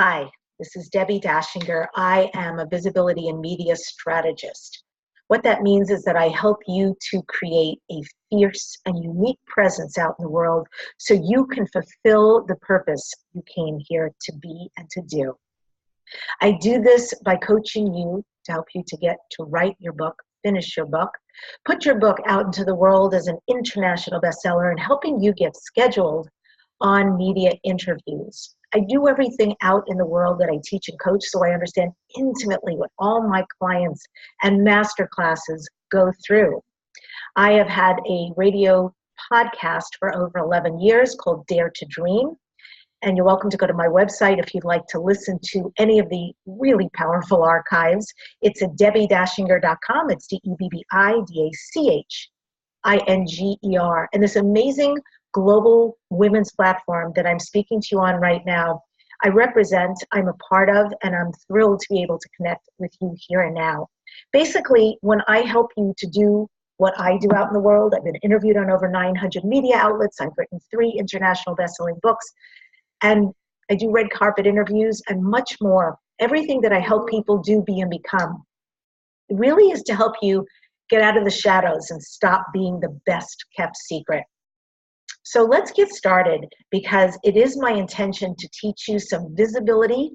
Hi, this is Debbi Dachinger. I am a visibility and media strategist. What that means is that I help you to create a fierce and unique presence out in the world so you can fulfill the purpose you came here to be and to do. I do this by coaching you to help you to get to write your book, finish your book, put your book out into the world as an international bestseller, and helping you get scheduled on media interviews. I do everything out in the world that I teach and coach, so I understand intimately what all my clients and master classes go through. I have had a radio podcast for over 11 years called Dare to Dream, and you're welcome to go to my website if you'd like to listen to any of the really powerful archives. It's at debbidachinger.com. It's DEBBIDACHINGER. And this amazing global women's platform that I'm speaking to you on right now, I represent, I'm a part of, and I'm thrilled to be able to connect with you here and now. Basically, when I help you to do what I do out in the world, I've been interviewed on over 900 media outlets, I've written 3 international best-selling books, and I do red carpet interviews and much more. Everything that I help people do, be, and become really is to help you get out of the shadows and stop being the best kept secret. So let's get started, because it is my intention to teach you some visibility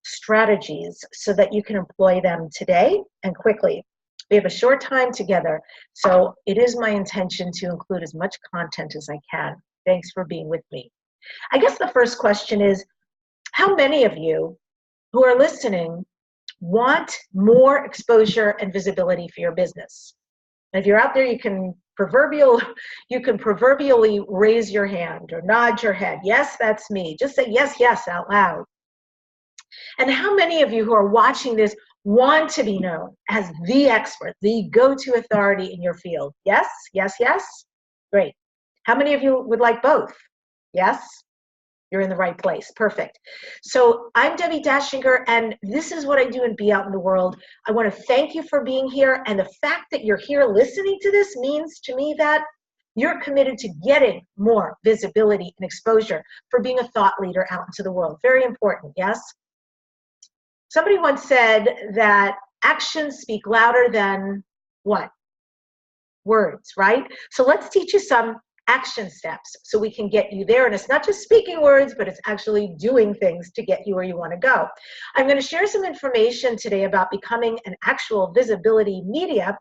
strategies so that you can employ them today and quickly. We have a short time together, so it is my intention to include as much content as I can. Thanks for being with me. I guess the first question is, how many of you who are listening want more exposure and visibility for your business? And if you're out there, you can proverbially raise your hand or nod your head. Yes, that's me. Just say yes, yes out loud. And how many of you who are watching this want to be known as the expert, the go-to authority in your field? Yes, yes, yes? Great. How many of you would like both? Yes? You're in the right place. Perfect. So I'm Debbi Dachinger, and this is what I do and be out in the world. I want to thank you for being here, and the fact that you're here listening to this means to me that you're committed to getting more visibility and exposure for being a thought leader out into the world. Very important, yes? Somebody once said that actions speak louder than what? Words, right? So let's teach you some action steps so we can get you there. And it's not just speaking words, but it's actually doing things to get you where you want to go. I'm going to share some information today about becoming an actual visibility magnet,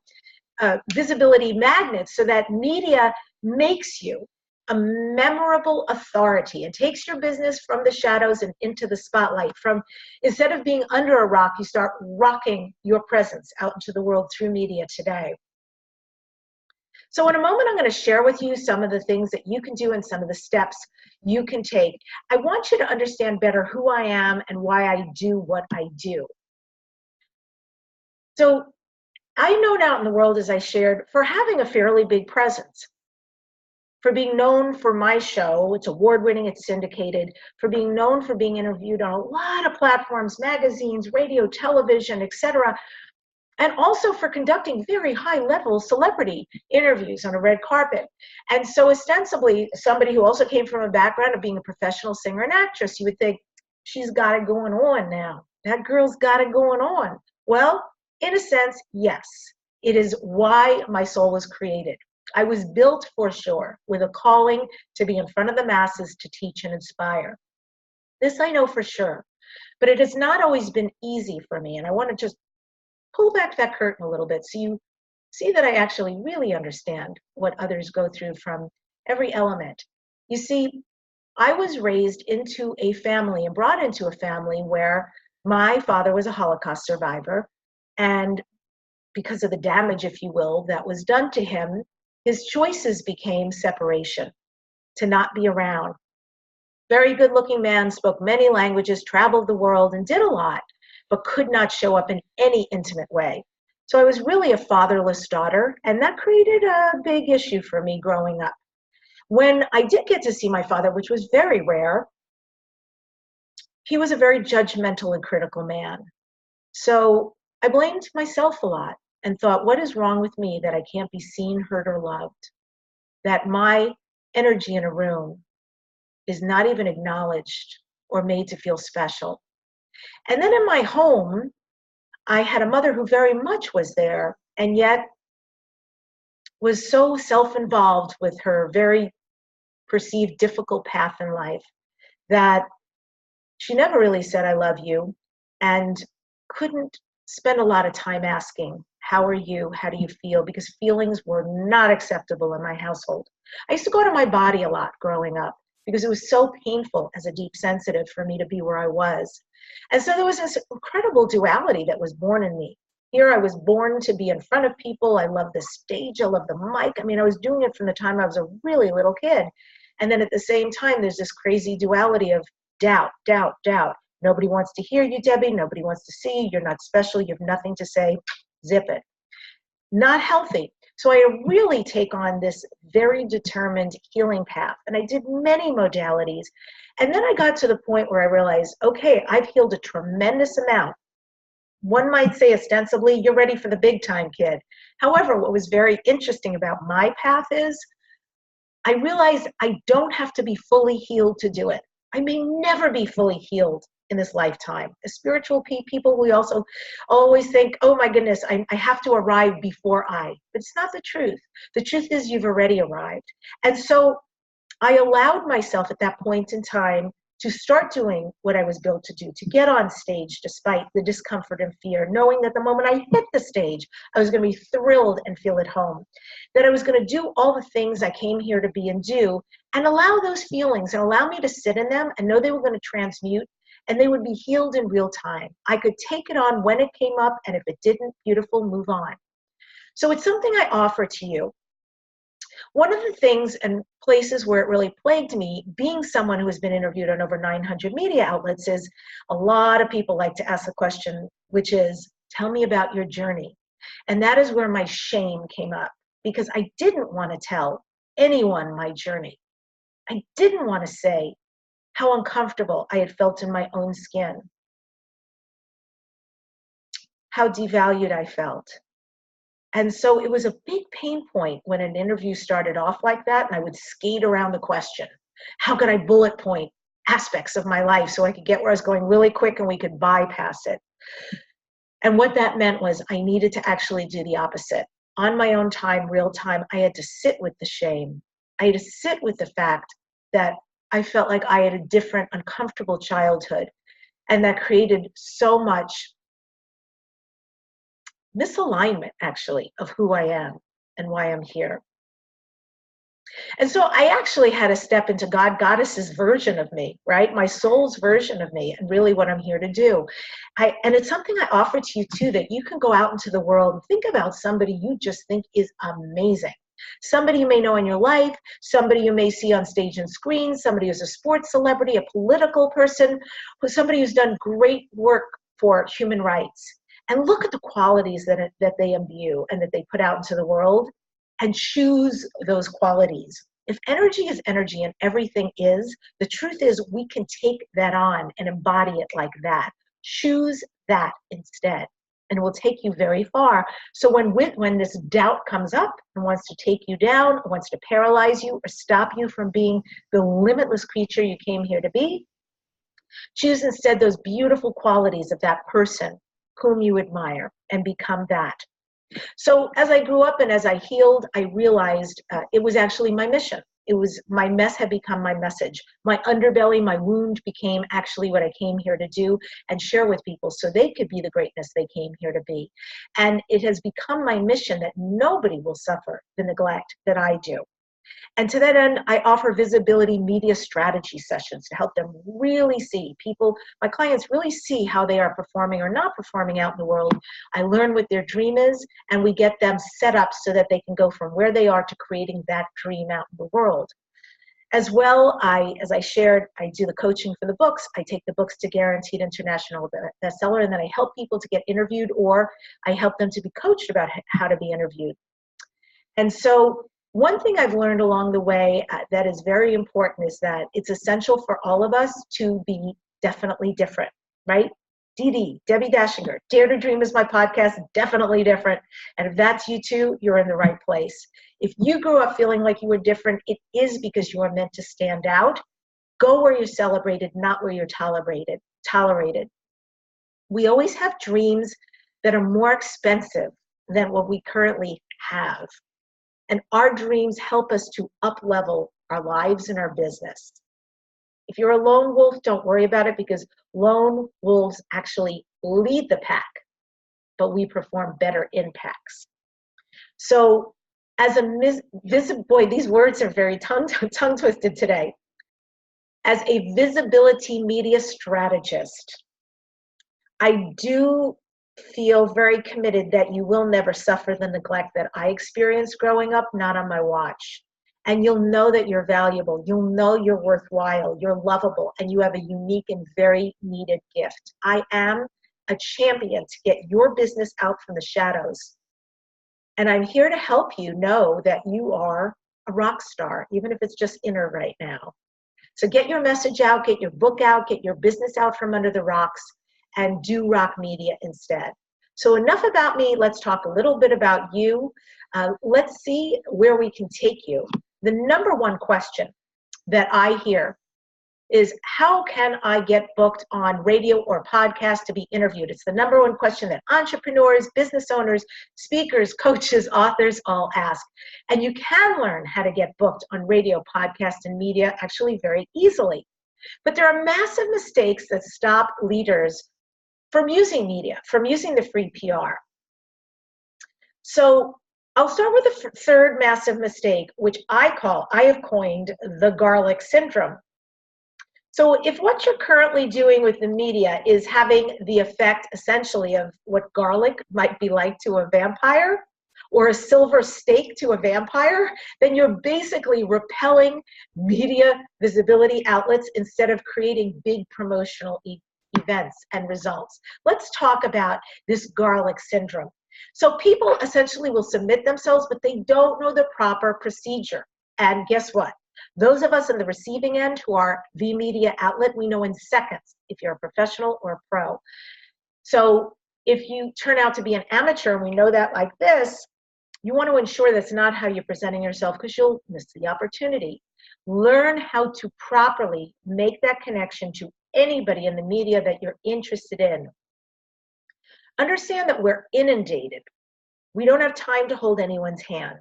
so that media makes you a memorable authority and takes your business from the shadows and into the spotlight. From instead of being under a rock, you start rocking your presence out into the world through media today. So in a moment, I'm going to share with you some of the things that you can do and some of the steps you can take. I want you to understand better who I am and why I do what I do. So I'm known out in the world, as I shared, for having a fairly big presence, for being known for my show. It's award-winning, it's syndicated, for being known for being interviewed on a lot of platforms, magazines, radio, television, etc., and also for conducting very high-level celebrity interviews on a red carpet. And so ostensibly, somebody who also came from a background of being a professional singer and actress, you would think, she's got it going on now. That girl's got it going on. Well, in a sense, yes. It is why my soul was created. I was built for sure with a calling to be in front of the masses to teach and inspire. This I know for sure. But it has not always been easy for me, and I want to just pull back that curtain a little bit so you see that I actually really understand what others go through from every element. You see, I was raised into a family and brought into a family where my father was a Holocaust survivor, and because of the damage, if you will, that was done to him, his choices became separation, to not be around. Very good-looking man, spoke many languages, traveled the world, and did a lot, but could not show up in any intimate way. So I was really a fatherless daughter, and that created a big issue for me growing up. When I did get to see my father, which was very rare, he was a very judgmental and critical man. So I blamed myself a lot and thought, what is wrong with me that I can't be seen, heard, or loved? That my energy in a room is not even acknowledged or made to feel special. And then in my home, I had a mother who very much was there and yet was so self-involved with her very perceived difficult path in life that she never really said, I love you, and couldn't spend a lot of time asking, how are you? How do you feel? Because feelings were not acceptable in my household. I used to go to my body a lot growing up because it was so painful as a deep sensitive for me to be where I was. And so there was this incredible duality that was born in me. Here I was born to be in front of people. I love the stage. I love the mic. I mean, I was doing it from the time I was a really little kid. And then at the same time, there's this crazy duality of doubt, doubt, doubt. Nobody wants to hear you, Debbie. Nobody wants to see you. You're not special. You have nothing to say. Zip it. Not healthy. So I really take on this very determined healing path. And I did many modalities. And then I got to the point where I realized, okay, I've healed a tremendous amount. One might say ostensibly, you're ready for the big time, kid. However, what was very interesting about my path is I realized I don't have to be fully healed to do it. I may never be fully healed in this lifetime. As spiritual people, we also always think, oh my goodness, I have to arrive before I. But it's not the truth. The truth is you've already arrived. And so I allowed myself at that point in time to start doing what I was built to do, to get on stage despite the discomfort and fear, knowing that the moment I hit the stage, I was going to be thrilled and feel at home, that I was going to do all the things I came here to be and do, and allow those feelings and allow me to sit in them and know they were going to transmute and they would be healed in real time. I could take it on when it came up, and if it didn't, beautiful, move on. So it's something I offer to you. One of the things and places where it really plagued me, being someone who has been interviewed on over 900 media outlets, is a lot of people like to ask the question, which is, tell me about your journey. And that is where my shame came up, because I didn't want to tell anyone my journey. I didn't want to say how uncomfortable I had felt in my own skin, how devalued I felt. And so it was a big pain point when an interview started off like that, and I would skate around the question. How could I bullet point aspects of my life so I could get where I was going really quick and we could bypass it? And what that meant was I needed to actually do the opposite. On my own time, real time, I had to sit with the shame. I had to sit with the fact that I felt like I had a different, uncomfortable childhood, and that created so much misalignment, actually, of who I am and why I'm here. And so I actually had to step into God, Goddess's version of me, right? My soul's version of me, and really what I'm here to do. And it's something I offer to you too, that you can go out into the world and think about somebody you just think is amazing. Somebody you may know in your life, somebody you may see on stage and screen, somebody who's a sports celebrity, a political person, somebody who's done great work for human rights. And look at the qualities that they imbue and that they put out into the world, and choose those qualities. If energy is energy and everything is, the truth is we can take that on and embody it like that. Choose that instead, and it will take you very far. So when this doubt comes up and wants to take you down, or wants to paralyze you or stop you from being the limitless creature you came here to be, choose instead those beautiful qualities of that person whom you admire and become that. So as I grew up and as I healed, I realized it was actually my mission. It was my mess had become my message. My underbelly, my wound became actually what I came here to do and share with people so they could be the greatness they came here to be. And it has become my mission that nobody will suffer the neglect that I do. And to that end, I offer visibility media strategy sessions to help them really see people, my clients really see how they are performing or not performing out in the world. I learn what their dream is, and we get them set up so that they can go from where they are to creating that dream out in the world. As well, as I shared, I do the coaching for the books. I take the books to guaranteed international bestseller, and then I help people to get interviewed, or I help them to be coached about how to be interviewed. And so one thing I've learned along the way that is very important is that it's essential for all of us to be definitely different, right? Debbi Dachinger, Dare to Dream is my podcast, definitely different. And if that's you too, you're in the right place. If you grew up feeling like you were different, it is because you are meant to stand out. Go where you're celebrated, not where you're tolerated. We always have dreams that are more expensive than what we currently have. And our dreams help us to up-level our lives and our business. If you're a lone wolf, don't worry about it, because lone wolves actually lead the pack, but we perform better in packs. So as boy, these words are very tongue twisted today. As a visibility media strategist, I do feel very committed that you will never suffer the neglect that I experienced growing up, not on my watch. And you'll know that you're valuable. You'll know you're worthwhile, you're lovable, and you have a unique and very needed gift. I am a champion to get your business out from the shadows. And I'm here to help you know that you are a rock star, even if it's just inner right now. So get your message out, get your book out, get your business out from under the rocks, and do rock media instead. So enough about me. Let's talk a little bit about you. Let's see where we can take you. The number one question that I hear is, how can I get booked on radio or podcast to be interviewed? It's the number one question that entrepreneurs, business owners, speakers, coaches, authors all ask. And you can learn how to get booked on radio, podcast, and media actually very easily. But there are massive mistakes that stop leaders from using media, from using the free PR. So I'll start with the third massive mistake, which I have coined the garlic syndrome. So if what you're currently doing with the media is having the effect essentially of what garlic might be like to a vampire, or a silver steak to a vampire, then you're basically repelling media visibility outlets instead of creating big promotional events and results. Let's talk about this garlic syndrome. So people essentially will submit themselves, but they don't know the proper procedure. And guess what? Those of us in the receiving end who are the media outlet, we know in seconds if you're a professional or a pro. So if you turn out to be an amateur, and we know that like this, you want to ensure that's not how you're presenting yourself, because you'll miss the opportunity. Learn how to properly make that connection to anybody in the media that you're interested in. Understand that we're inundated. We don't have time to hold anyone's hand.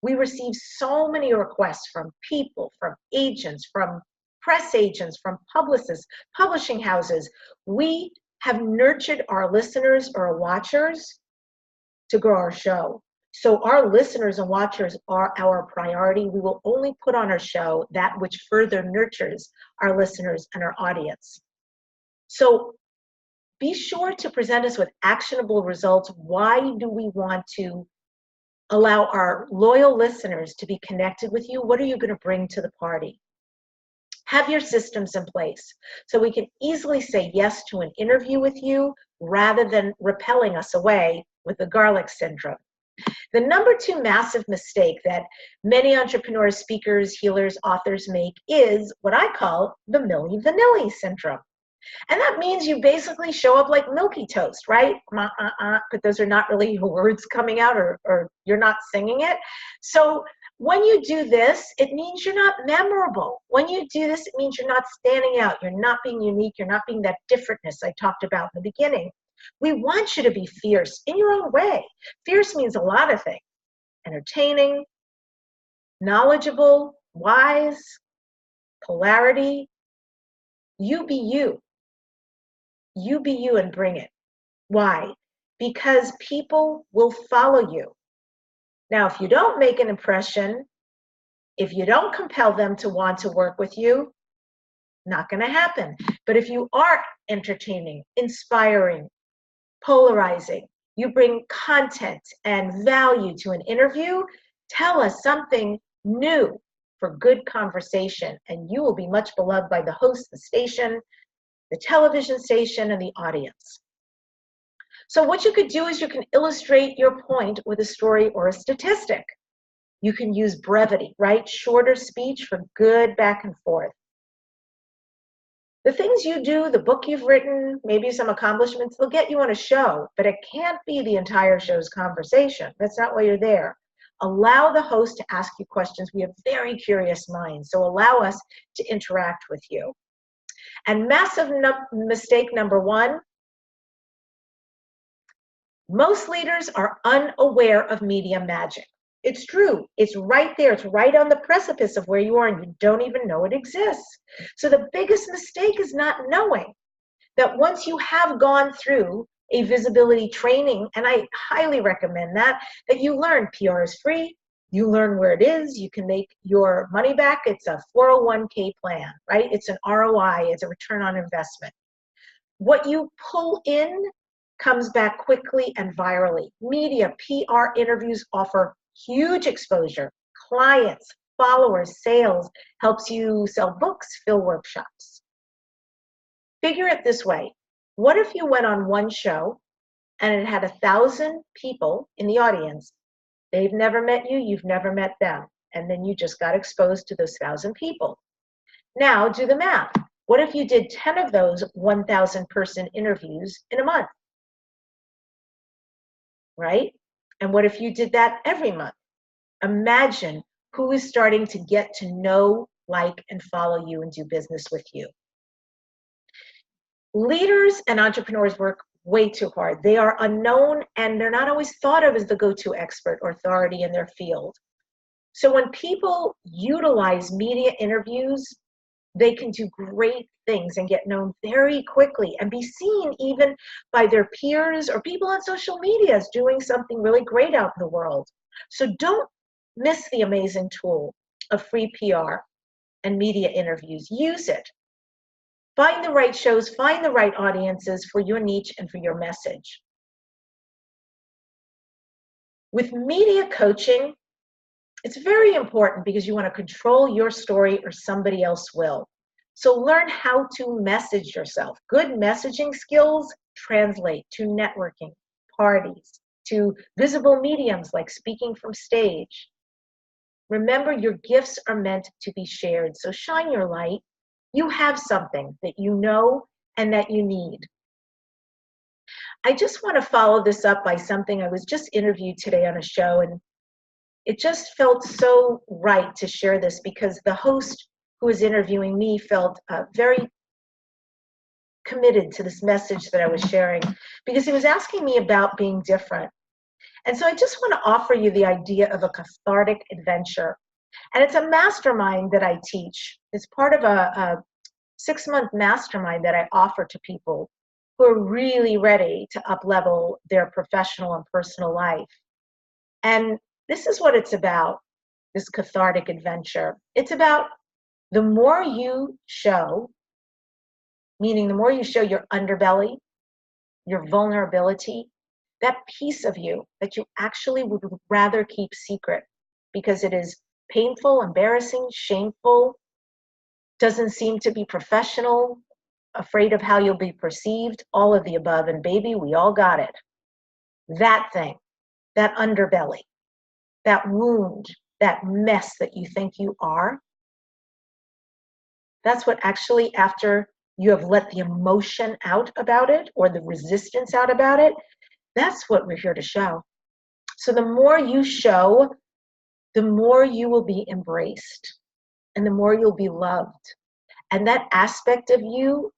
We receive so many requests from people, from agents, from press agents, from publicists, publishing houses. We have nurtured our listeners or watchers to grow our show. So our listeners and watchers are our priority. We will only put on our show that which further nurtures our listeners and our audience. So be sure to present us with actionable results. Why do we want to allow our loyal listeners to be connected with you? What are you going to bring to the party? Have your systems in place so we can easily say yes to an interview with you rather than repelling us away with the garlic syndrome. The number two massive mistake that many entrepreneurs, speakers, healers, authors make is what I call the Milli Vanilli syndrome. And that means you basically show up like Milky Toast, right? But those are not really your words coming out, or you're not singing it. So when you do this, it means you're not memorable. When you do this, it means you're not standing out. You're not being unique. You're not being that differentness I talked about in the beginning. We want you to be fierce in your own way. Fierce means a lot of things: entertaining, knowledgeable, wise, polarity. You be you. You be you and bring it. Why? Because people will follow you. Now, if you don't make an impression, if you don't compel them to want to work with you, not going to happen. But if you are entertaining, inspiring, polarizing, you bring content and value to an interview, tell us something new for good conversation, and you will be much beloved by the host, the station, the television station, and the audience. So what you could do is you can illustrate your point with a story or a statistic. You can use brevity, right? Shorter speech for good back and forth. The things you do, the book you've written, maybe some accomplishments, they'll get you on a show, but it can't be the entire show's conversation. That's not why you're there. Allow the host to ask you questions. We have very curious minds, so allow us to interact with you. And massive mistake number one, Most leaders are unaware of media magic. It's true. It's right there. It's right on the precipice of where you are, and you don't even know it exists. So the biggest mistake is not knowing that once you have gone through a visibility training, and I highly recommend that you learn PR is free, you learn where it is, you can make your money back. It's a 401k plan, right? It's an ROI, it's a return on investment. What you pull in comes back quickly and virally. Media, PR, interviews offer huge exposure. Clients, followers, sales, helps you sell books, fill workshops. Figure it this way. What if you went on one show and it had 1,000 people in the audience? They've never met you, you've never met them. And then you just got exposed to those 1,000 people. Now do the math. What if you did 10 of those 1,000 person interviews in a month? Right? And what if you did that every month? Imagine who is starting to get to know, like, and follow you and do business with you. Leaders and entrepreneurs work way too hard. They are unknown and they're not always thought of as the go-to expert or authority in their field. So when people utilize media interviews, they can do great things and get known very quickly and be seen even by their peers or people on social media as doing something really great out in the world. So don't miss the amazing tool of free PR and media interviews. Use it. Find the right shows, find the right audiences for your niche and for your message. With media coaching, it's very important because you want to control your story or somebody else will. So learn how to message yourself. Good messaging skills translate to networking, parties, to visible mediums like speaking from stage. Remember, your gifts are meant to be shared, so shine your light. You have something that you know and that you need. I just want to follow this up by something. I was just interviewed today on a show, and it just felt so right to share this because the host who was interviewing me felt very committed to this message that I was sharing because he was asking me about being different. And so I just want to offer you the idea of a cathartic adventure. And it's a mastermind that I teach. It's part of a 6-month mastermind that I offer to people who are really ready to up-level their professional and personal life. And this is what it's about, this cathartic adventure. It's about the more you show, meaning the more you show your underbelly, your vulnerability, that piece of you that you actually would rather keep secret because it is painful, embarrassing, shameful, doesn't seem to be professional, afraid of how you'll be perceived, all of the above. And baby, we all got it. That thing, that underbelly, that wound, that mess that you think you are, that's what actually, after you have let the emotion out about it or the resistance out about it, that's what we're here to show. So the more you show, the more you will be embraced and the more you'll be loved. And that aspect of you,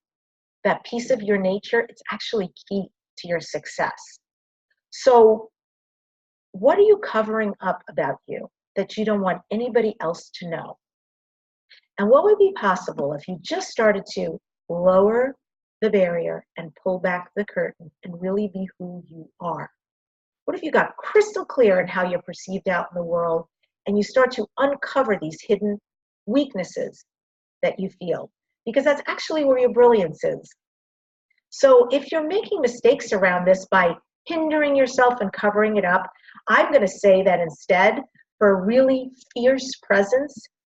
that piece of your nature, it's actually key to your success. So what are you covering up about you that you don't want anybody else to know? And what would be possible if you just started to lower the barrier and pull back the curtain and really be who you are? What if you got crystal clear in how you're perceived out in the world and you start to uncover these hidden weaknesses that you feel? Because that's actually where your brilliance is. So if you're making mistakes around this by hindering yourself and covering it up, I'm going to say that instead, for a really fierce presence,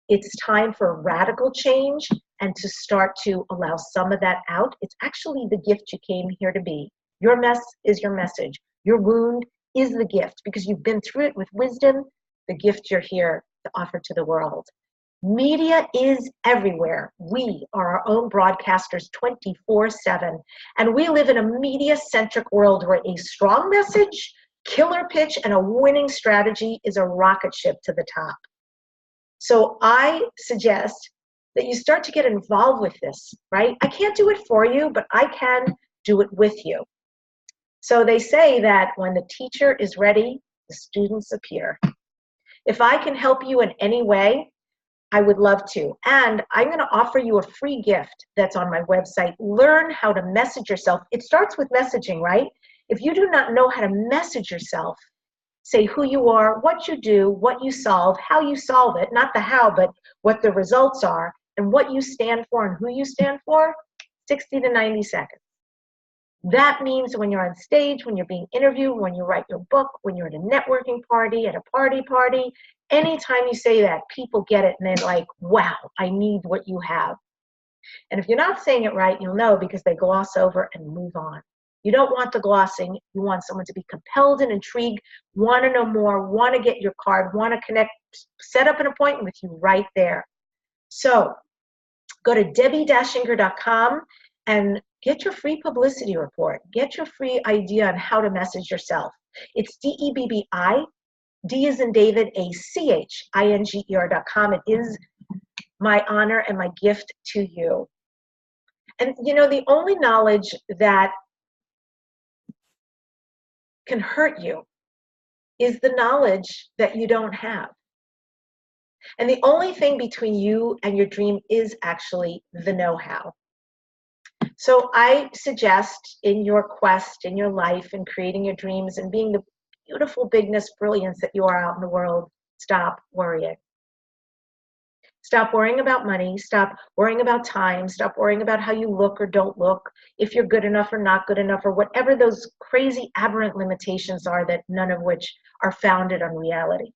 it's time for radical change and to start to allow some of that out. It's actually the gift you came here to be. Your mess is your message. Your wound is the gift because you've been through it with wisdom, the gift you're here to offer to the world. Media is everywhere. We are our own broadcasters 24/7, and we live in a media-centric world where a strong message, killer pitch, and a winning strategy is a rocket ship to the top. So I suggest that you start to get involved with this, right? I can't do it for you, but I can do it with you. So they say that when the teacher is ready, the students appear. If I can help you in any way, I would love to. And I'm going to offer you a free gift that's on my website. Learn how to message yourself. It starts with messaging, right? If you do not know how to message yourself, say who you are, what you do, what you solve, how you solve it, not the how, but what the results are, and what you stand for and who you stand for, 60 to 90 seconds. That means when you're on stage, when you're being interviewed, when you write your book, when you're at a networking party, at a party, anytime you say that, people get it and they're like, wow, I need what you have. And if you're not saying it right, you'll know because they gloss over and move on. You don't want the glossing. You want someone to be compelled and intrigued, want to know more, want to get your card, want to connect, set up an appointment with you right there. So go to DebbiDachinger.com and get your free publicity report. Get your free idea on how to message yourself. It's DEBBI, D as in David, ACHINGER.com. It is my honor and my gift to you. And you know, the only knowledge that can hurt you is the knowledge that you don't have. And the only thing between you and your dream is actually the know-how. So I suggest in your quest, in your life, in creating your dreams and being the beautiful bigness, brilliance that you are out in the world, stop worrying. Stop worrying about money. Stop worrying about time. Stop worrying about how you look or don't look, if you're good enough or not good enough, or whatever those crazy aberrant limitations are that none of which are founded on reality.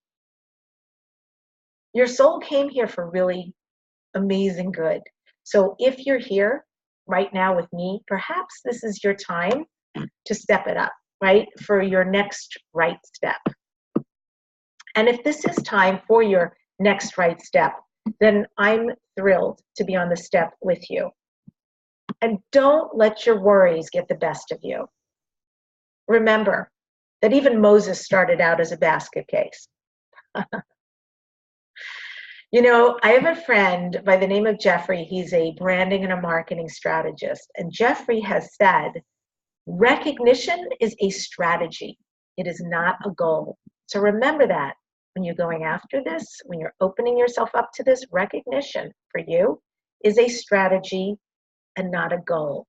Your soul came here for really amazing good. So if you're here right now with me, perhaps this is your time to step it up, right? For your next right step. And if this is time for your next right step, then I'm thrilled to be on the step with you. And don't let your worries get the best of you. Remember that even Moses started out as a basket case. You know, I have a friend by the name of Jeffrey. He's a branding and a marketing strategist. And Jeffrey has said, recognition is a strategy. It is not a goal. So remember that when you're going after this, when you're opening yourself up to this, recognition for you is a strategy and not a goal.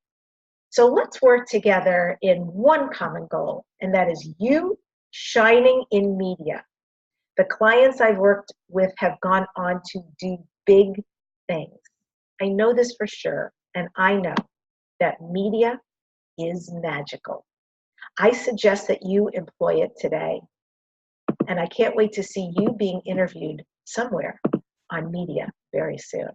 So let's work together in one common goal, and that is you shining in media. The clients I've worked with have gone on to do big things. I know this for sure, and I know that media is magical. I suggest that you employ it today, and I can't wait to see you being interviewed somewhere on media very soon.